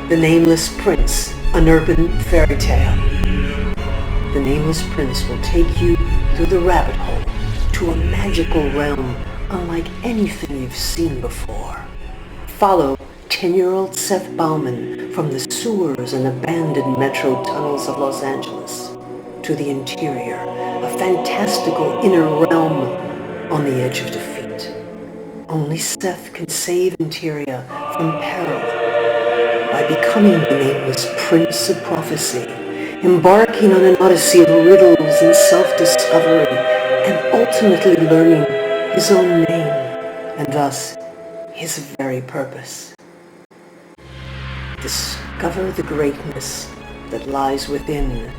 The Nameless Prince, an urban fairy tale. The Nameless Prince will take you through the rabbit hole to a magical realm unlike anything you've seen before. Follow 10-year-old Seth Bauman from the sewers and abandoned metro tunnels of Los Angeles to the interior, a fantastical inner realm on the edge of defeat. Only Seth can save Interior from peril by becoming the Nameless Prince of Prophecy, embarking on an odyssey of riddles and self-discovery, and ultimately learning his own name, and thus his very purpose. Discover the greatness that lies within.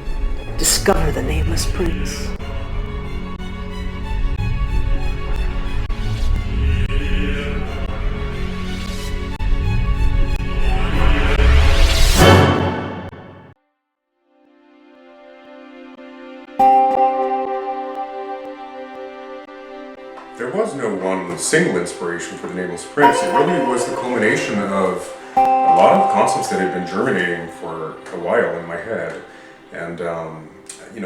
Discover the Nameless Prince. There was no one single inspiration for the Nameless Prince. It really was the culmination of a lot of concepts that had been germinating for a while in my head. And,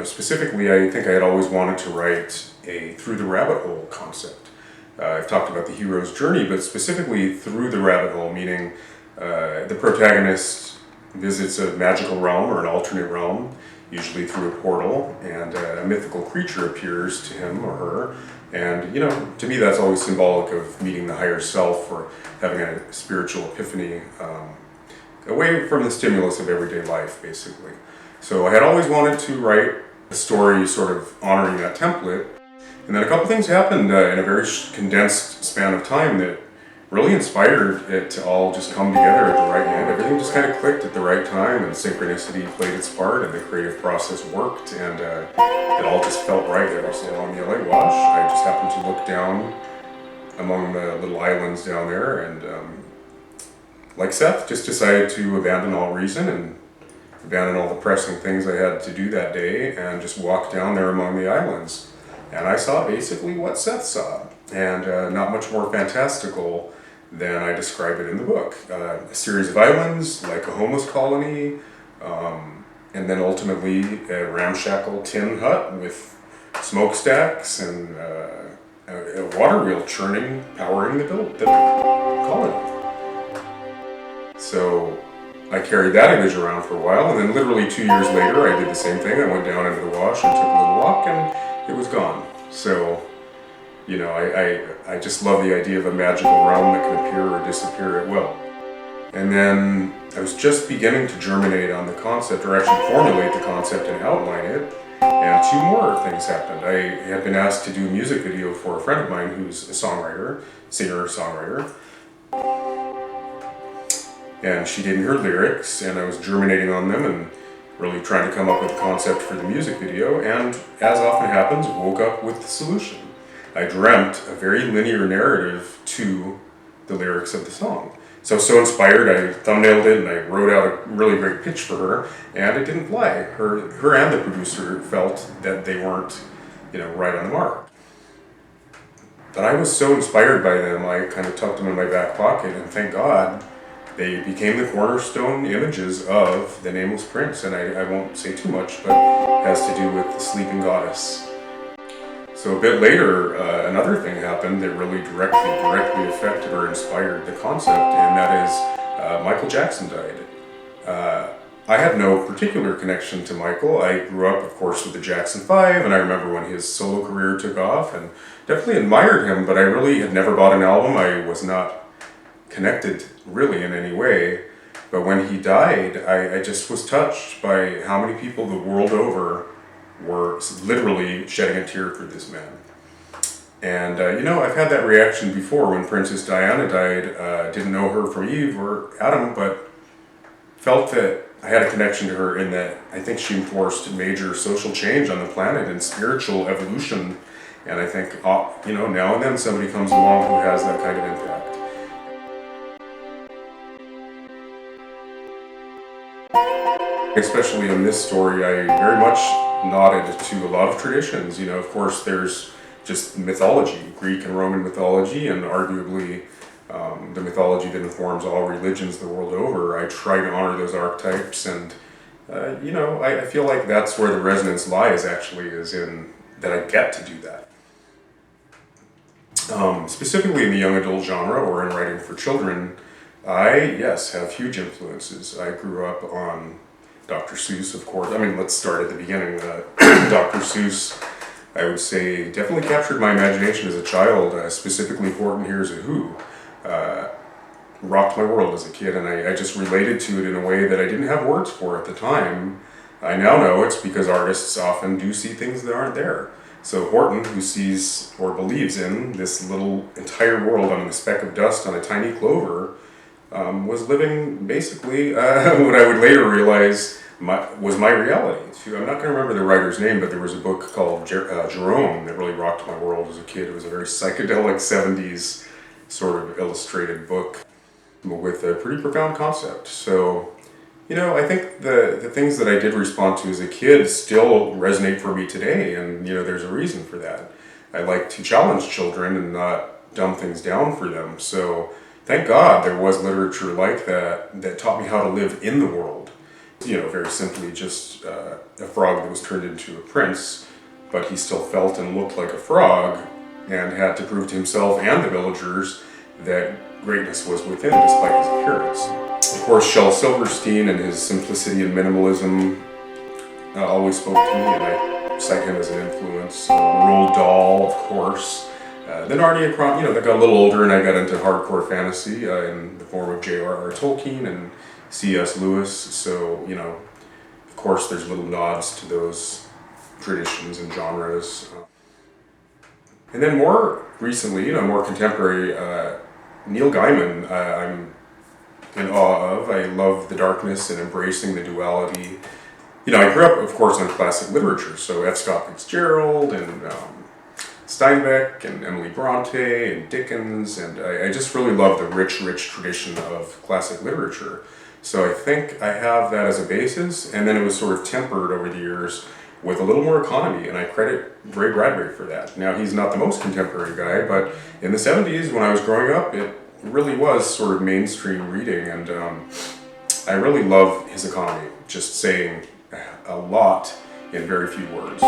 specifically, I think I had always wanted to write a through the rabbit hole concept. I've talked about the hero's journey, but specifically through the rabbit hole, meaning the protagonist visits a magical realm or an alternate realm, usually through a portal, and a mythical creature appears to him or her. And, to me that's always symbolic of meeting the higher self or having a spiritual epiphany away from the stimulus of everyday life, basically. So I had always wanted to write a story sort of honoring that template. And then a couple things happened in a very condensed span of time that really inspired it to all just come together at the right hand. Everything just kind of clicked at the right time, and synchronicity played its part, and the creative process worked, and it all just felt right every so on the LA Wash. I just happened to look down among the little islands down there, and like Seth, just decided to abandon all reason and abandon all the pressing things I had to do that day, and just walk down there among the islands. And I saw basically what Seth saw, and not much more fantastical than I describe it in the book. A series of islands, like a homeless colony, and then ultimately a ramshackle tin hut with smokestacks and a water wheel churning, powering the colony. So I carried that image around for a while, and then literally 2 years later I did the same thing. I went down into the wash and took a little walk, and it was gone. So I just love the idea of a magical realm that can appear or disappear at will. And then I was just beginning to germinate on the concept, or actually formulate the concept and outline it, and two more things happened. I had been asked to do a music video for a friend of mine who's a singer-songwriter, and she gave me her lyrics, and I was germinating on them and really trying to come up with a concept for the music video, and as often happens, woke up with the solution. I dreamt a very linear narrative to the lyrics of the song. So inspired, I thumbnailed it and I wrote out a really great pitch for her, and it didn't fly. Her and the producer felt that they weren't, right on the mark. But I was so inspired by them, I kind of tucked them in my back pocket, and thank God they became the cornerstone images of the Nameless Prince. And I won't say too much, but it has to do with the sleeping goddess. So a bit later, another thing happened that really directly affected or inspired the concept, and that is Michael Jackson died. I had no particular connection to Michael. I grew up, of course, with the Jackson 5, and I remember when his solo career took off, and definitely admired him, but I really had never bought an album. I was not connected really in any way. But when he died, I just was touched by how many people the world over were literally shedding a tear for this man. And I've had that reaction before when Princess Diana died. Didn't know her from Eve or Adam, but felt that I had a connection to her in that I think she enforced major social change on the planet and spiritual evolution. And I think, now and then somebody comes along who has that kind of impact. Especially in this story, I very much nodded to a lot of traditions. Of course, there's just mythology, Greek and Roman mythology, and arguably the mythology that informs all religions the world over, I try to honor those archetypes, and I feel like that's where the resonance lies, actually, is in that I get to do that. Specifically in the young adult genre or in writing for children, I, yes, have huge influences. I grew up on Dr. Seuss, of course. I mean, let's start at the beginning. Dr. Seuss, I would say, definitely captured my imagination as a child, specifically Horton Hears a Who. Rocked my world as a kid, and I just related to it in a way that I didn't have words for at the time. I now know it's because artists often do see things that aren't there. So Horton, who sees or believes in this little entire world on a speck of dust on a tiny clover, was living basically what I would later realize was my reality. I'm not going to remember the writer's name, but there was a book called Jerome that really rocked my world as a kid. It was a very psychedelic 70s sort of illustrated book with a pretty profound concept. So, I think the things that I did respond to as a kid still resonate for me today, and there's a reason for that. I like to challenge children and not dumb things down for them. So thank God there was literature like that taught me how to live in the world. Very simply just a frog that was turned into a prince, but he still felt and looked like a frog and had to prove to himself and the villagers that greatness was within despite his appearance. Of course, Shel Silverstein and his simplicity and minimalism always spoke to me, and I cite him as an influence. Roald Dahl, of course. Then Arnie Akron, they got a little older, and I got into hardcore fantasy in the form of J.R.R. Tolkien and C.S. Lewis. So, of course, there's little nods to those traditions and genres. And then more recently, more contemporary, Neil Gaiman, I'm in awe of. I love the darkness and embracing the duality. I grew up, of course, on classic literature, so F. Scott Fitzgerald and Steinbeck and Emily Bronte and Dickens, and I just really love the rich tradition of classic literature. So I think I have that as a basis, and then it was sort of tempered over the years with a little more economy, and I credit Ray Bradbury for that. Now, he's not the most contemporary guy, but in the 70s, when I was growing up, it really was sort of mainstream reading, and I really love his economy, just saying a lot in very few words.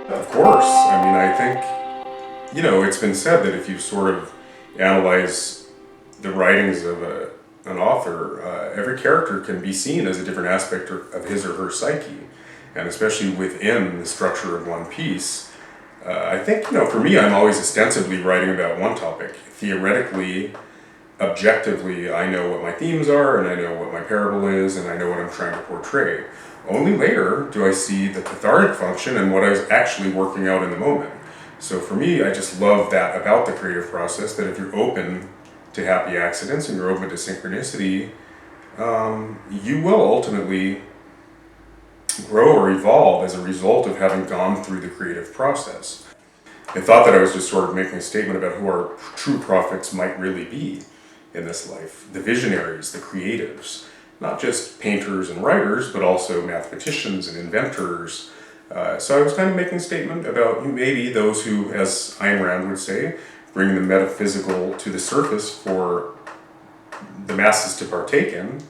Of course, I think, it's been said that if you sort of analyze the writings of an author, every character can be seen as a different aspect of his or her psyche, and especially within the structure of one piece. I think, for me, I'm always ostensibly writing about one topic. Theoretically, objectively, I know what my themes are, and I know what my parable is, and I know what I'm trying to portray. Only later do I see the cathartic function and what I was actually working out in the moment. So for me, I just love that about the creative process, that if you're open to happy accidents and you're open to synchronicity, you will ultimately grow or evolve as a result of having gone through the creative process. I thought that I was just sort of making a statement about who our true prophets might really be in this life. The visionaries, the creatives, not just painters and writers, but also mathematicians and inventors. So I was kind of making a statement about maybe those who, as Ayn Rand would say, bring the metaphysical to the surface for the masses to partake in,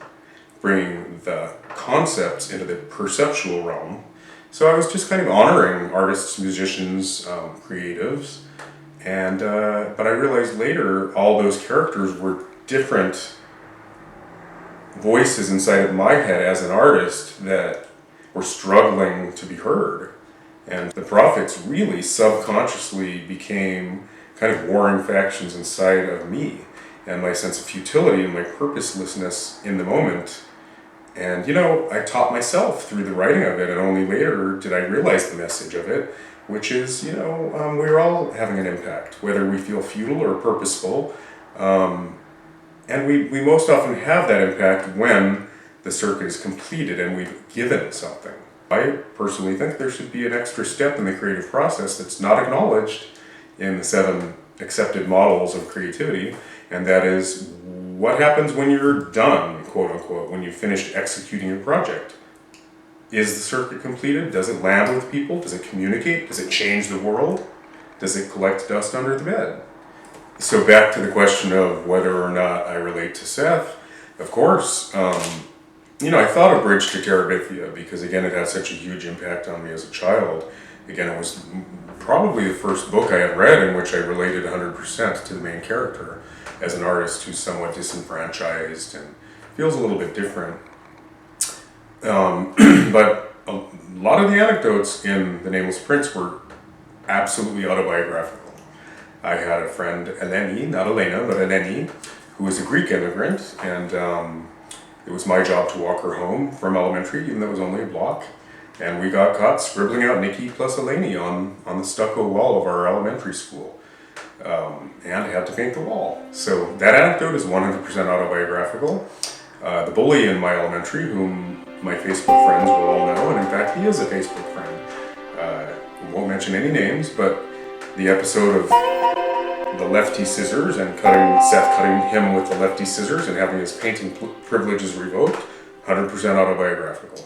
bringing the concepts into the perceptual realm. So I was just kind of honoring artists, musicians, creatives, and but I realized later all those characters were different voices inside of my head as an artist that were struggling to be heard. And the prophets really subconsciously became kind of warring factions inside of me, and my sense of futility and my purposelessness in the moment. And I taught myself through the writing of it, and only later did I realize the message of it, which is, we're all having an impact, whether we feel futile or purposeful. And we most often have that impact when the circuit is completed and we've given something. I personally think there should be an extra step in the creative process that's not acknowledged in the 7 accepted models of creativity, and that is what happens when you're done, quote unquote, when you've finished executing your project. Is the circuit completed? Does it land with people? Does it communicate? Does it change the world? Does it collect dust under the bed? So back to the question of whether or not I relate to Seth, of course. I thought of Bridge to Terabithia because, again, it had such a huge impact on me as a child. Again, it was probably the first book I had read in which I related 100% to the main character as an artist who's somewhat disenfranchised and feels a little bit different. But a lot of the anecdotes in The Nameless Prince were absolutely autobiographical. I had a friend, Eleni, not Elena, but Eleni, who was a Greek immigrant, and it was my job to walk her home from elementary, even though it was only a block. And we got caught scribbling out Nikki plus Eleni on the stucco wall of our elementary school. And I had to paint the wall. So that anecdote is 100% autobiographical. The bully in my elementary, whom my Facebook friends will all know, and in fact he is a Facebook friend. Won't mention any names, but the episode of the lefty scissors and Seth cutting him with the lefty scissors and having his painting privileges revoked, 100% autobiographical.